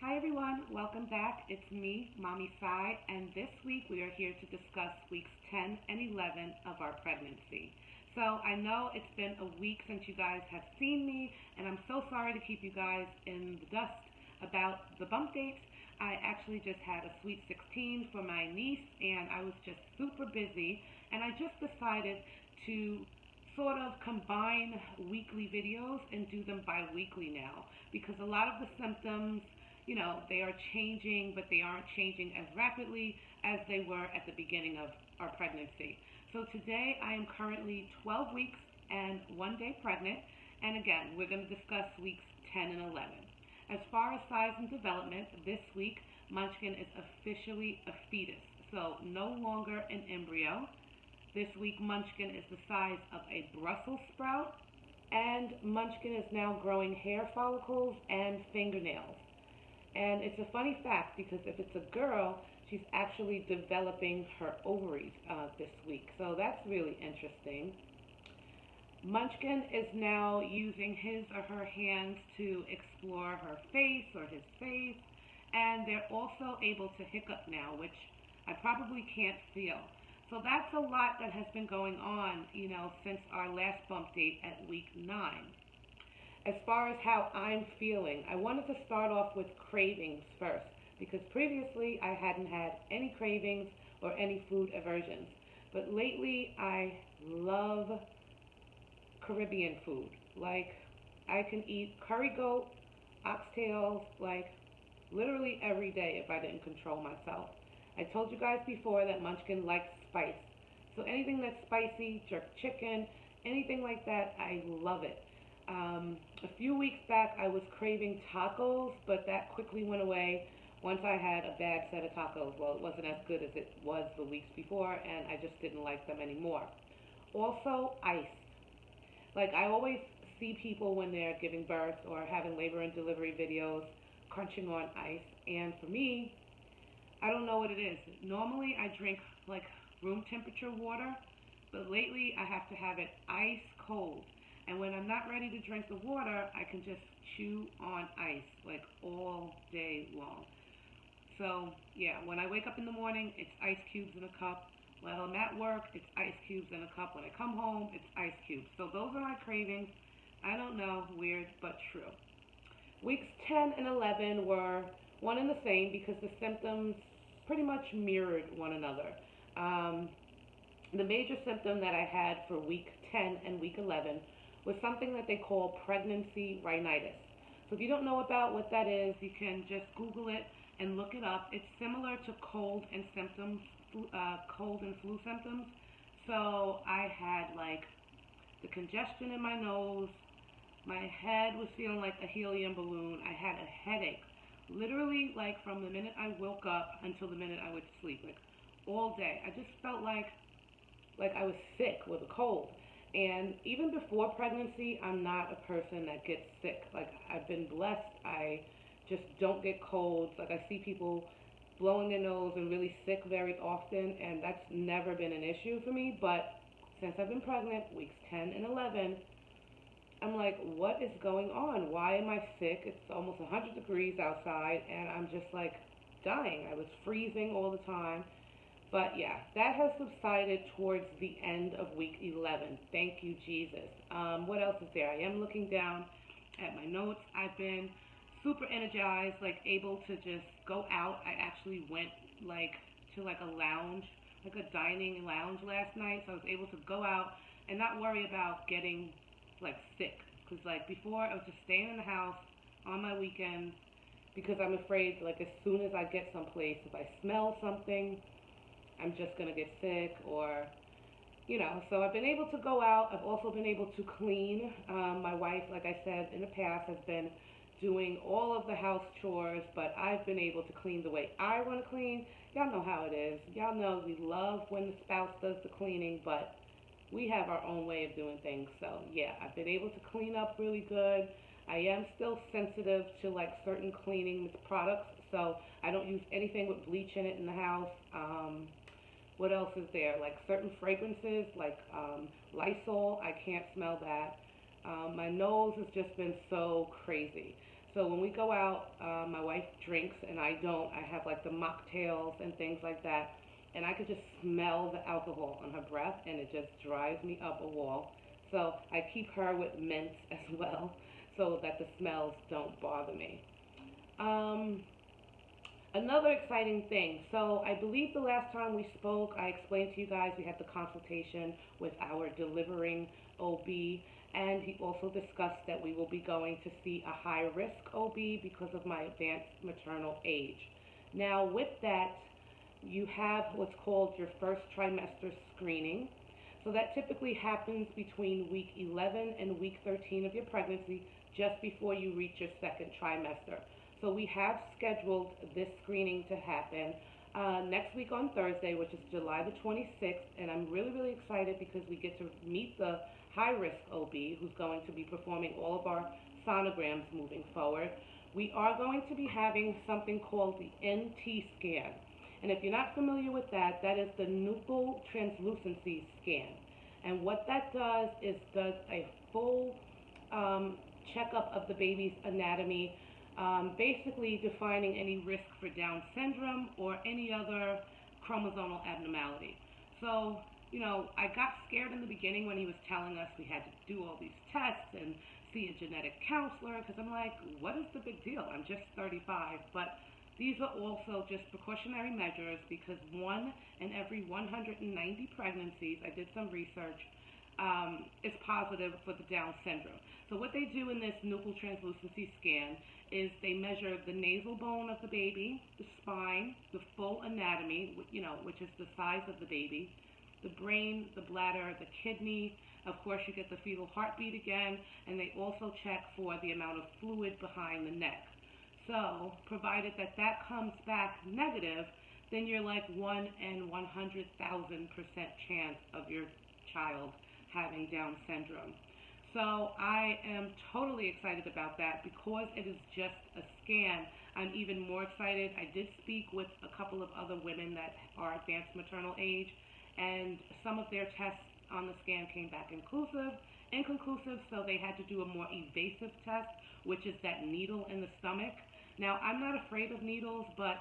Hi everyone, welcome back. It's me, Mommy Sai, and this week we are here to discuss weeks 10 and 11 of our pregnancy. So I know it's been a week since you guys have seen me, and I'm so sorry to keep you guys in the dust about the bump dates. I actually just had a sweet 16 for my niece, and I was just super busy, and I just decided to sort of combine weekly videos and do them bi-weekly now, because a lot of the symptoms, they are changing, but they aren't changing as rapidly as they were at the beginning of our pregnancy. So today I am currently 12 weeks and 1 day pregnant, and again, we're going to discuss weeks 10 and 11. As far as size and development, this week Munchkin is officially a fetus, so no longer an embryo. This week Munchkin is the size of a Brussels sprout, and Munchkin is now growing hair follicles and fingernails. And it's a funny fact because if it's a girl, she's actually developing her ovaries this week. So that's really interesting. Munchkin is now using his or her hands to explore her face or his face. And they're also able to hiccup now, which I probably can't feel. So that's a lot that has been going on, since our last bump date at week 9. As far as how I'm feeling, I wanted to start off with cravings first, because previously I hadn't had any cravings or any food aversions. But lately I love Caribbean food. Like, I can eat curry goat, oxtails, like literally every day if I didn't control myself. I told you guys before that Munchkin likes spice. So anything that's spicy, jerk chicken, anything like that, I love it. A few weeks back, I was craving tacos, but that quickly went away once I had a bad set of tacos. Well, it wasn't as good as it was the weeks before, and I just didn't like them anymore. Also, ice. Like, I always see people when they're giving birth or having labor and delivery videos crunching on ice, and for me, I don't know what it is. Normally, I drink, like, room temperature water, but lately I have to have it ice cold. And when I'm not ready to drink the water, I can just chew on ice, like all day long. So, yeah, when I wake up in the morning, it's ice cubes in a cup. While I'm at work, it's ice cubes in a cup. When I come home, it's ice cubes. So those are my cravings. I don't know, weird, but true. Weeks 10 and 11 were one and the same because the symptoms pretty much mirrored one another. The major symptom that I had for week 10 and week 11 was something that they call pregnancy rhinitis. So if you don't know about what that is, you can just Google it and look it up. It's similar to cold and flu symptoms. So I had like the congestion in my nose. My head was feeling like a helium balloon. I had a headache, literally like from the minute I woke up until the minute I went to sleep, like all day. I just felt like I was sick with a cold. And even before pregnancy, I'm not a person that gets sick. Like, I've been blessed. I just don't get colds. Like, I see people blowing their nose and really sick very often, and that's never been an issue for me. But since I've been pregnant, weeks 10 and 11, I'm like, what is going on? Why am I sick? It's almost 100 degrees outside, and I'm just like dying. I was freezing all the time. But yeah, that has subsided towards the end of week 11. Thank you, Jesus. What else is there? I am looking down at my notes. I've been super energized, like able to just go out. I actually went to a lounge, like a dining lounge last night. So I was able to go out and not worry about getting like sick. Because like before, I was just staying in the house on my weekends because I'm afraid like as soon as I get someplace, if I smell something, I'm just going to get sick or, so I've been able to go out. I've also been able to clean. My wife, like I said in the past, has been doing all of the house chores, but I've been able to clean the way I want to clean. Y'all know how it is. Y'all know we love when the spouse does the cleaning, but we have our own way of doing things. So, yeah, I've been able to clean up really good. I am still sensitive to like certain cleaning products, so I don't use anything with bleach in it in the house. What else is there? Like certain fragrances, like Lysol, I can't smell that. My nose has just been so crazy. So when we go out, my wife drinks and I don't. I have like the mocktails and things like that. And I could just smell the alcohol on her breath and it just drives me up a wall. So I keep her with mints as well so that the smells don't bother me. Um, Another exciting thing. So I believe the last time we spoke, I explained to you guys we had the consultation with our delivering OB, and he also discussed that we will be going to see a high risk OB because of my advanced maternal age. Now, with that, you have what's called your first trimester screening. So that typically happens between week 11 and week 13 of your pregnancy, just before you reach your second trimester. So we have scheduled this screening to happen next week on Thursday, which is July the 26th, and I'm really, really excited because we get to meet the high-risk OB who's going to be performing all of our sonograms moving forward. We are going to be having something called the NT scan. And if you're not familiar with that, that is the Nuchal Translucency scan. And what that does is does a full checkup of the baby's anatomy, basically defining any risk for Down syndrome or any other chromosomal abnormality. So, I got scared in the beginning when he was telling us we had to do all these tests and see a genetic counselor, because I'm like, what is the big deal? I'm just 35. But these are also just precautionary measures because 1 in every 190 pregnancies, I did some research, is positive for the Down syndrome. So what they do in this nuchal translucency scan is they measure the nasal bone of the baby, the spine, the full anatomy, which is the size of the baby, the brain, the bladder, the kidney. Of course, you get the fetal heartbeat again, and they also check for the amount of fluid behind the neck. So, provided that comes back negative, then you're like 1 in 100,000% chance of your child having Down syndrome. So I am totally excited about that because it is just a scan. I'm even more excited. I did speak with a couple of other women that are advanced maternal age, and some of their tests on the scan came back inconclusive, so they had to do a more evasive test, which is that needle in the stomach. Now, I'm not afraid of needles, but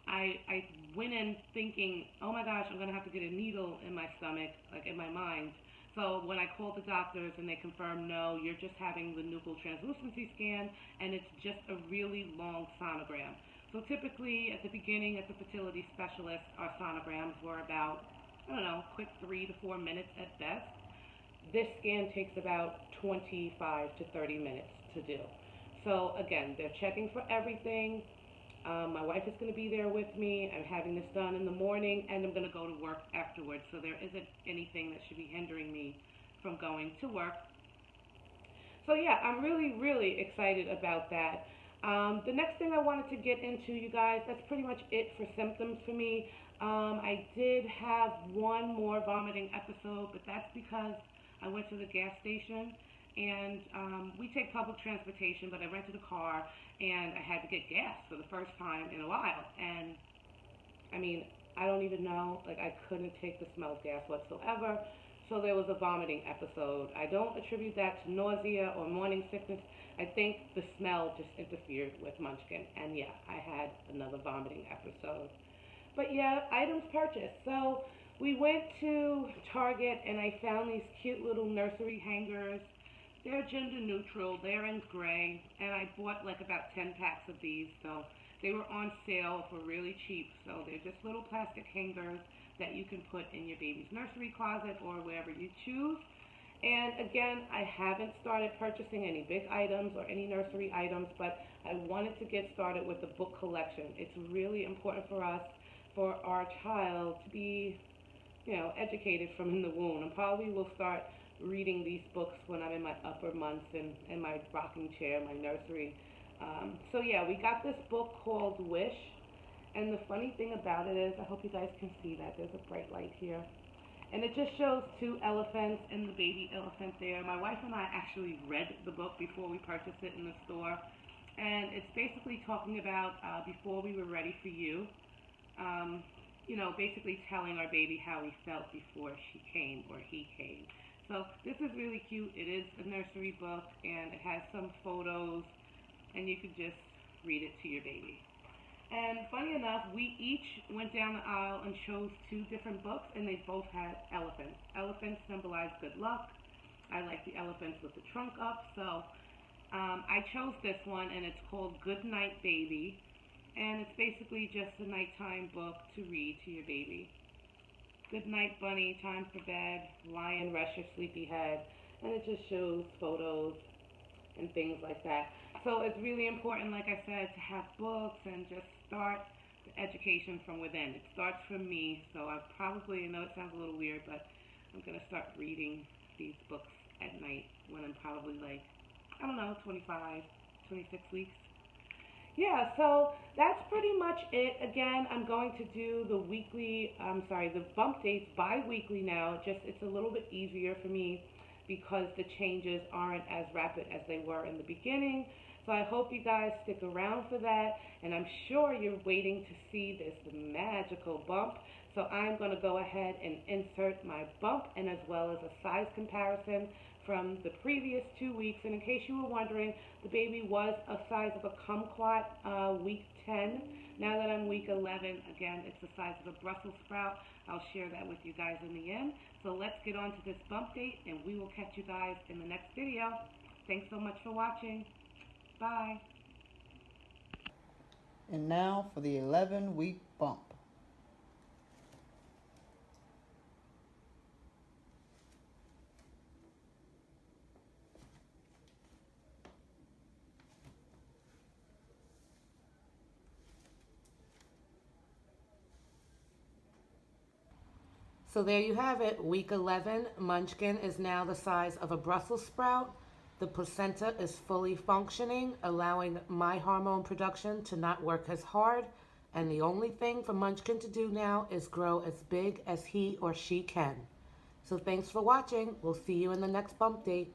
I went in thinking, oh my gosh, I'm going to have to get a needle in my stomach, like in my mind. So when I called the doctors and they confirmed, no, you're just having the nuchal translucency scan, and it's just a really long sonogram. So typically at the beginning, at the fertility specialist, our sonograms were about, quick 3 to 4 minutes at best. This scan takes about 25 to 30 minutes to do. So again, they're checking for everything. My wife is going to be there with me. I'm having this done in the morning, and I'm going to go to work afterwards. So there isn't anything that should be hindering me from going to work. So yeah, I'm really, really excited about that. The next thing I wanted to get into, you guys, that's pretty much it for symptoms for me. I did have one more vomiting episode, but that's because I went to the gas station, and we take public transportation, but I rented a car, and I had to get gas for the first time in a while. And I don't even know, I couldn't take the smell of gas whatsoever. So there was a vomiting episode. I don't attribute that to nausea or morning sickness. I think the smell just interfered with Munchkin. And yeah, I had another vomiting episode. But yeah, items purchased. So we went to Target and I found these cute little nursery hangers. They're gender neutral. They're in gray. And I bought about 10 packs of these. So they were on sale for really cheap. So they're just little plastic hangers that you can put in your baby's nursery closet or wherever you choose. And again, I haven't started purchasing any big items or any nursery items, but I wanted to get started with the book collection. It's really important for us, for our child to be, educated from in the womb. And probably will start reading these books when I'm in my upper months and in my rocking chair, my nursery. So yeah, we got this book called Wish. And the funny thing about it is, I hope you guys can see that. There's a bright light here. And it just shows 2 elephants and the baby elephant there. My wife and I actually read the book before we purchased it in the store. And it's basically talking about before we were ready for you. Basically telling our baby how we felt before she came or he came. So this is really cute. It is a nursery book, and it has some photos and you could just read it to your baby. And funny enough, we each went down the aisle and chose two different books, and they both had elephants. Elephants symbolize good luck. I like the elephants with the trunk up, so I chose this one, and it's called Good Night Baby, and it's basically just a nighttime book to read to your baby. Good night, bunny, time for bed, lion, rest your sleepy head, and it just shows photos and things like that. So it's really important, like I said, to have books and just start the education from within. It starts from me, so I know it sounds a little weird, but I'm going to start reading these books at night when I'm probably like, I don't know, 25, 26 weeks. Yeah, so that's pretty much it. Again, I'm going to do the bump dates bi-weekly now. It's a little bit easier for me because the changes aren't as rapid as they were in the beginning. So I hope you guys stick around for that, and I'm sure you're waiting to see this magical bump. So I'm going to go ahead and insert my bump and as well as a size comparison from the previous 2 weeks. And in case you were wondering, the baby was a size of a kumquat week 10. Now that I'm week 11, again, it's the size of a Brussels sprout. I'll share that with you guys in the end. So let's get on to this bump date, and we will catch you guys in the next video. Thanks so much for watching. Bye. And now for the 11-week bump. So there you have it. Week 11, Munchkin is now the size of a Brussels sprout. The placenta is fully functioning, allowing my hormone production to not work as hard. And the only thing for Munchkin to do now is grow as big as he or she can. So thanks for watching. We'll see you in the next bump date.